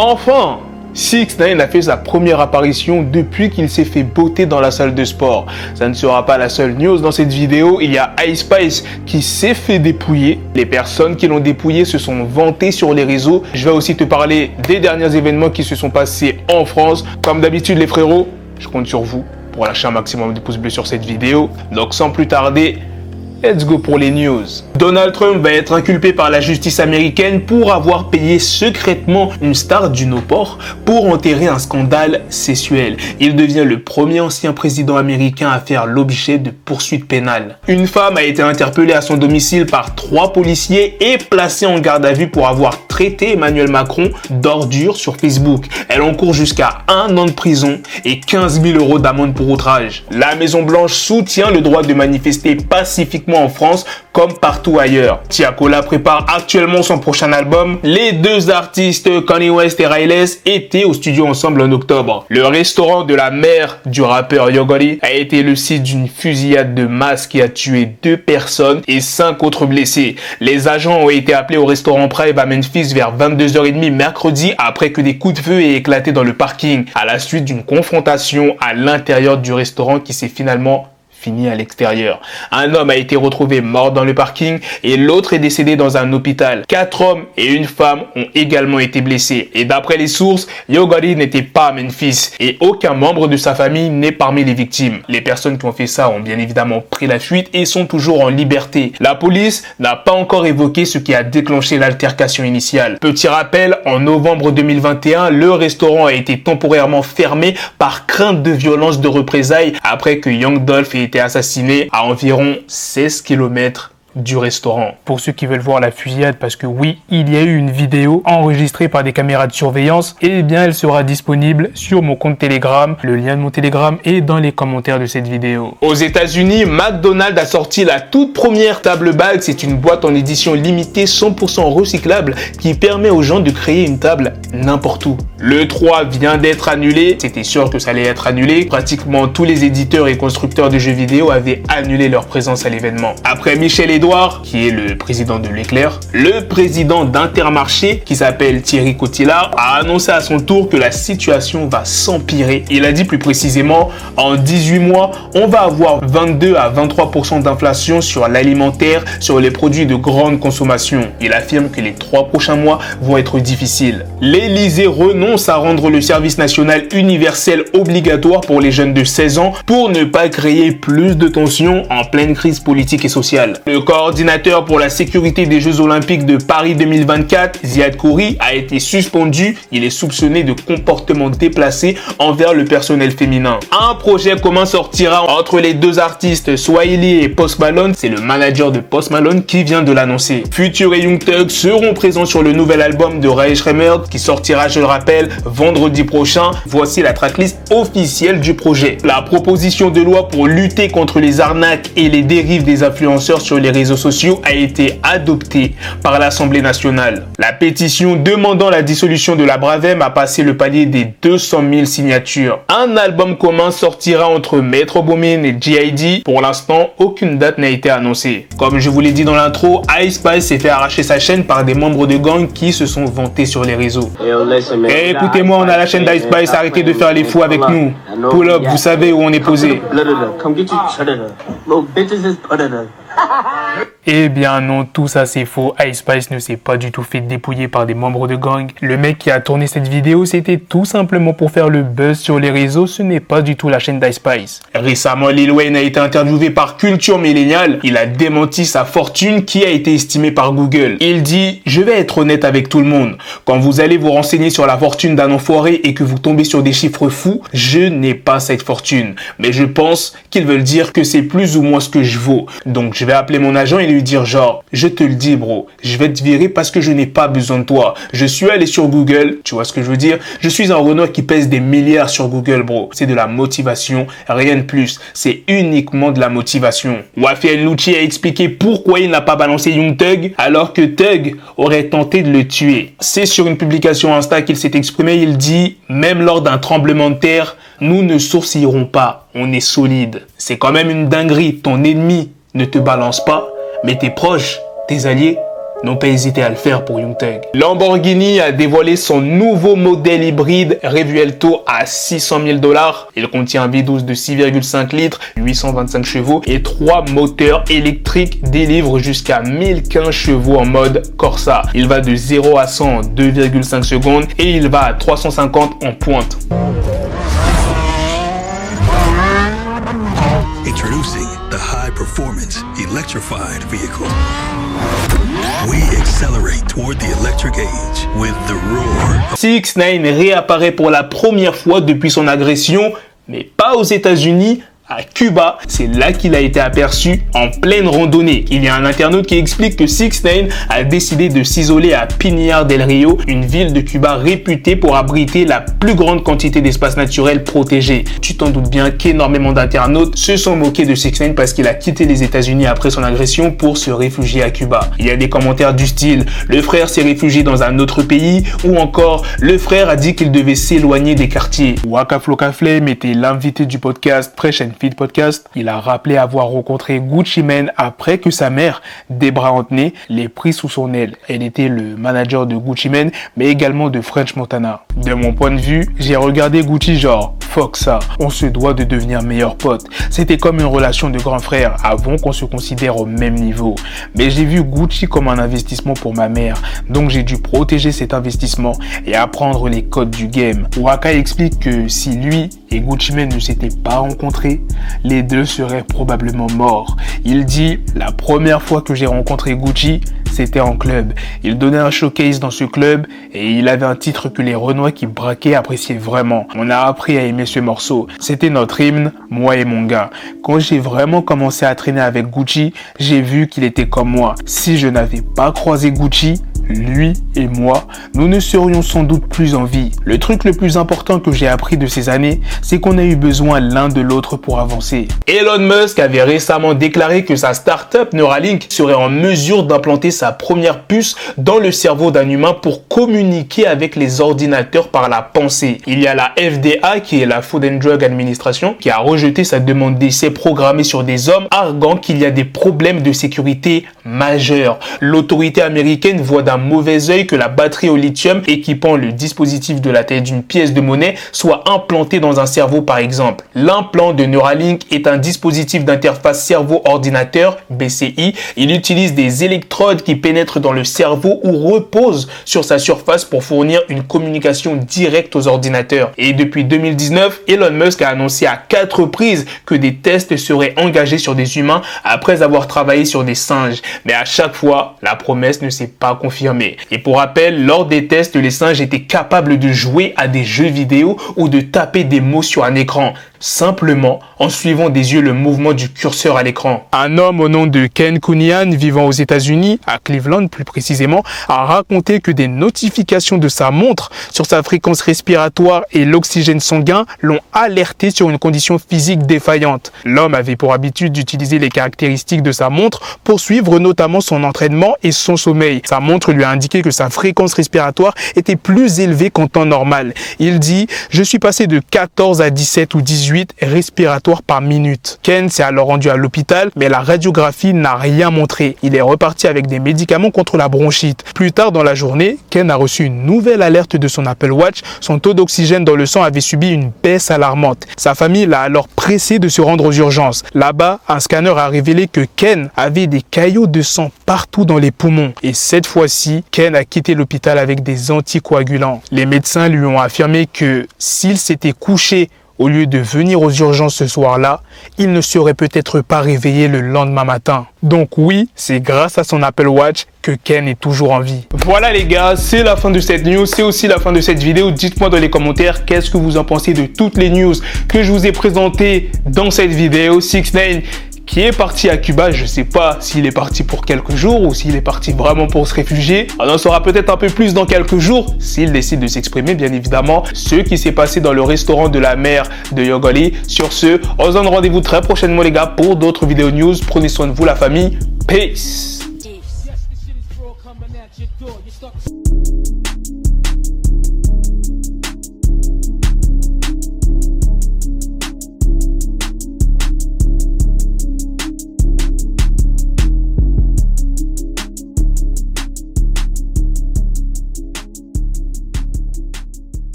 Enfin, 6ix9ine a fait sa première apparition depuis qu'il s'est fait botter dans la salle de sport. Ça ne sera pas la seule news dans cette vidéo, il y a Ice Spice qui s'est fait dépouiller. Les personnes qui l'ont dépouillé se sont vantées sur les réseaux. Je vais aussi te parler des derniers événements qui se sont passés en France. Comme d'habitude les frérots, je compte sur vous pour lâcher un maximum de pouces bleus sur cette vidéo. Donc sans plus tarder, let's go pour les news. Donald Trump va être inculpé par la justice américaine pour avoir payé secrètement une star du no-port pour enterrer un scandale sexuel. Il devient le premier ancien président américain à faire l'objet de poursuites pénales. Une femme a été interpellée à son domicile par 3 policiers et placée en garde à vue pour avoir traité Emmanuel Macron d'ordure sur Facebook. Elle encourt jusqu'à 1 an de prison et 15 000 € d'amende pour outrage. La Maison Blanche soutient le droit de manifester pacifiquement en France comme partout ailleurs. Tiakola prépare actuellement son prochain album. Les 2 artistes Kanye West et Riles étaient au studio ensemble en octobre. Le restaurant de la mère du rappeur Yo Gotti a été le site d'une fusillade de masse qui a tué 2 personnes et 5 autres blessés. Les agents ont été appelés au restaurant Prime à Memphis vers 22h30 mercredi après que des coups de feu aient éclaté dans le parking à la suite d'une confrontation à l'intérieur du restaurant qui s'est finalement fini à l'extérieur. Un homme a été retrouvé mort dans le parking et l'autre est décédé dans un hôpital. 4 hommes et une femme ont également été blessés. Et d'après les sources, Yo Gotti n'était pas à Memphis et aucun membre de sa famille n'est parmi les victimes. Les personnes qui ont fait ça ont bien évidemment pris la fuite et sont toujours en liberté. La police n'a pas encore évoqué ce qui a déclenché l'altercation initiale. Petit rappel, en novembre 2021, le restaurant a été temporairement fermé par crainte de violence de représailles après que Young Dolph ait été assassiné à environ 16 km du restaurant. Pour ceux qui veulent voir la fusillade, parce que oui, il y a eu une vidéo enregistrée par des caméras de surveillance, et bien elle sera disponible sur mon compte Telegram. Le lien de mon Telegram est dans les commentaires de cette vidéo. Aux États-Unis, McDonald's a sorti la toute première table bag. C'est une boîte en édition limitée 100% recyclable qui permet aux gens de créer une table n'importe où. Le 3 vient d'être annulé. C'était sûr que ça allait être annulé. Pratiquement tous les éditeurs et constructeurs de jeux vidéo avaient annulé leur présence à l'événement. Après Michel Edouard, qui est le président de Leclerc, le président d'Intermarché, qui s'appelle Thierry Cotillard, a annoncé à son tour que la situation va s'empirer. Il a dit plus précisément, en 18 mois, on va avoir 22 à 23% d'inflation sur l'alimentaire, sur les produits de grande consommation. Il affirme que les 3 prochains mois vont être difficiles. L'Élysée renonce à rendre le service national universel obligatoire pour les jeunes de 16 ans pour ne pas créer plus de tensions en pleine crise politique et sociale. Le coordinateur pour la sécurité des Jeux Olympiques de Paris 2024, Ziad Khoury, a été suspendu. Il est soupçonné de comportements déplacés envers le personnel féminin. Un projet commun sortira entre les 2 artistes, Swahili et Post Malone. C'est le manager de Post Malone qui vient de l'annoncer. Future et Young Thug seront présents sur le nouvel album de Rae Sremmurd qui sortira, je le rappelle, vendredi prochain. Voici la tracklist officielle du projet. La proposition de loi pour lutter contre les arnaques et les dérives des influenceurs sur les réseaux sociaux a été adoptée par l'Assemblée nationale. La pétition demandant la dissolution de la Bravem a passé le palier des 200 000 signatures. Un album commun sortira entre Metro Boomin et G.I.D. Pour l'instant, aucune date n'a été annoncée. Comme je vous l'ai dit dans l'intro, Ice Spice s'est fait arracher sa chaîne par des membres de gang qui se sont vantés sur les réseaux. Et écoutez-moi, on a la chaîne d'Ice Spice, arrêtez de faire les fous avec nous. Pull up, vous savez où on est posé. Eh bien non, tout ça c'est faux. Ice Spice ne s'est pas du tout fait dépouiller par des membres de gang. Le mec qui a tourné cette vidéo, c'était tout simplement pour faire le buzz sur les réseaux. Ce n'est pas du tout la chaîne d'Ice Spice. Récemment, Lil Wayne a été interviewé par Culture Milléniale. Il a démenti sa fortune qui a été estimée par Google. Il dit « Je vais être honnête avec tout le monde. Quand vous allez vous renseigner sur la fortune d'un enfoiré et que vous tombez sur des chiffres fous, je n'ai pas cette fortune. Mais je pense qu'ils veulent dire que c'est plus ou moins ce que je vaux. Donc je vais appeler mon agent et lui dire genre, je te le dis bro, je vais te virer parce que je n'ai pas besoin de toi. Je suis allé sur Google, tu vois ce que je veux dire? Je suis un Renoir qui pèse des milliards sur Google bro. C'est de la motivation, rien de plus. C'est uniquement de la motivation. Wafiel Lucci a expliqué pourquoi il n'a pas balancé Young Thug alors que Thug aurait tenté de le tuer. C'est sur une publication Insta qu'il s'est exprimé, il dit « Même lors d'un tremblement de terre, nous ne sourcillerons pas, on est solide. C'est quand même une dinguerie, ton ennemi ne te balance pas, mais tes proches, tes alliés, n'ont pas hésité à le faire pour Young Thug. Lamborghini a dévoilé son nouveau modèle hybride Revuelto à $600 000. Il contient un V12 de 6,5 litres, 825 chevaux et 3 moteurs électriques délivrent jusqu'à 1015 chevaux en mode Corsa. Il va de 0 à 100 en 2,5 secondes et il va à 350 en pointe. Introducing the high-performance electrified vehicle. We accelerate toward the electric age with the roar. 6ix9ine réapparaît pour la première fois depuis son agression, mais pas aux États-Unis, à Cuba. C'est là qu'il a été aperçu en pleine randonnée. Il y a un internaute qui explique que 6ix9ine a décidé de s'isoler à Pinar del Rio, une ville de Cuba réputée pour abriter la plus grande quantité d'espaces naturels protégés. Tu t'en doutes bien qu'énormément d'internautes se sont moqués de 6ix9ine parce qu'il a quitté les États-Unis après son agression pour se réfugier à Cuba. Il y a des commentaires du style « Le frère s'est réfugié dans un autre pays » ou encore « Le frère a dit qu'il devait s'éloigner des quartiers ». Waka Flocka Flame était l'invité du podcast Fresh and Fit Podcast. Il a rappelé avoir rencontré Gucci Mane après que sa mère, Debra Anthony, l'ait pris sous son aile. Elle était le manager de Gucci Mane, mais également de French Montana. De mon point de vue, j'ai regardé Gucci genre, fuck ça, on se doit de devenir meilleurs potes. C'était comme une relation de grand frère avant qu'on se considère au même niveau. Mais j'ai vu Gucci comme un investissement pour ma mère, donc j'ai dû protéger cet investissement et apprendre les codes du game. Waka explique que si lui et Gucci Mane ne s'étaient pas rencontrés, les deux seraient probablement morts. Il dit « La première fois que j'ai rencontré Gucci, c'était en club. Il donnait un showcase dans ce club et il avait un titre que les Renois qui braquaient appréciaient vraiment. On a appris à aimer ce morceau. C'était notre hymne, moi et mon gars. Quand j'ai vraiment commencé à traîner avec Gucci, j'ai vu qu'il était comme moi. Si je n'avais pas croisé Gucci, lui et moi, nous ne serions sans doute plus en vie. Le truc le plus important que j'ai appris de ces années, c'est qu'on a eu besoin l'un de l'autre pour avancer. Elon Musk avait récemment déclaré que sa startup Neuralink serait en mesure d'implanter sa première puce dans le cerveau d'un humain pour communiquer avec les ordinateurs par la pensée. Il y a la FDA, qui est la Food and Drug Administration, qui a rejeté sa demande d'essai programmée sur des hommes, arguant qu'il y a des problèmes de sécurité majeurs. L'autorité américaine voit d'un mauvais œil que la batterie au lithium équipant le dispositif de la taille d'une pièce de monnaie soit implantée dans un cerveau par exemple. L'implant de Neuralink est un dispositif d'interface cerveau-ordinateur, BCI. Il utilise des électrodes qui pénètrent dans le cerveau ou reposent sur sa surface pour fournir une communication directe aux ordinateurs. Et depuis 2019, Elon Musk a annoncé à 4 reprises que des tests seraient engagés sur des humains après avoir travaillé sur des singes. Mais à chaque fois, la promesse ne s'est pas confirmée. Et pour rappel, lors des tests, les singes étaient capables de jouer à des jeux vidéo ou de taper des mots sur un écran, simplement en suivant des yeux le mouvement du curseur à l'écran. Un homme au nom de Ken Cunningham, vivant aux États-Unis, à Cleveland plus précisément, a raconté que des notifications de sa montre sur sa fréquence respiratoire et l'oxygène sanguin l'ont alerté sur une condition physique défaillante. L'homme avait pour habitude d'utiliser les caractéristiques de sa montre pour suivre notamment son entraînement et son sommeil. Sa montre lui a indiqué que sa fréquence respiratoire était plus élevée qu'en temps normal. Il dit « Je suis passé de 14 à 17 ou 18 respiratoires par minute ». Ken s'est alors rendu à l'hôpital, mais la radiographie n'a rien montré. Il est reparti avec des médicaments contre la bronchite. Plus tard dans la journée, Ken a reçu une nouvelle alerte de son Apple Watch. Son taux d'oxygène dans le sang avait subi une baisse alarmante. Sa famille l'a alors pressé de se rendre aux urgences. Là-bas, un scanner a révélé que Ken avait des caillots de sang partout dans les poumons. Et cette fois-ci, Ken a quitté l'hôpital avec des anticoagulants. Les médecins lui ont affirmé que s'il s'était couché au lieu de venir aux urgences ce soir-là, il ne serait peut-être pas réveillé le lendemain matin. Donc oui, c'est grâce à son Apple Watch que Ken est toujours en vie. Voilà les gars, c'est la fin de cette news, c'est aussi la fin de cette vidéo. Dites-moi dans les commentaires qu'est-ce que vous en pensez de toutes les news que je vous ai présentées dans cette vidéo. 6ix9ine qui est parti à Cuba, je sais pas s'il est parti pour quelques jours ou s'il est parti vraiment pour se réfugier. On en saura peut-être un peu plus dans quelques jours s'il décide de s'exprimer, bien évidemment. Ce qui s'est passé dans le restaurant de la mère de Yogoli. Sur ce, on se donne rendez-vous très prochainement les gars pour d'autres vidéos news. Prenez soin de vous la famille. Peace.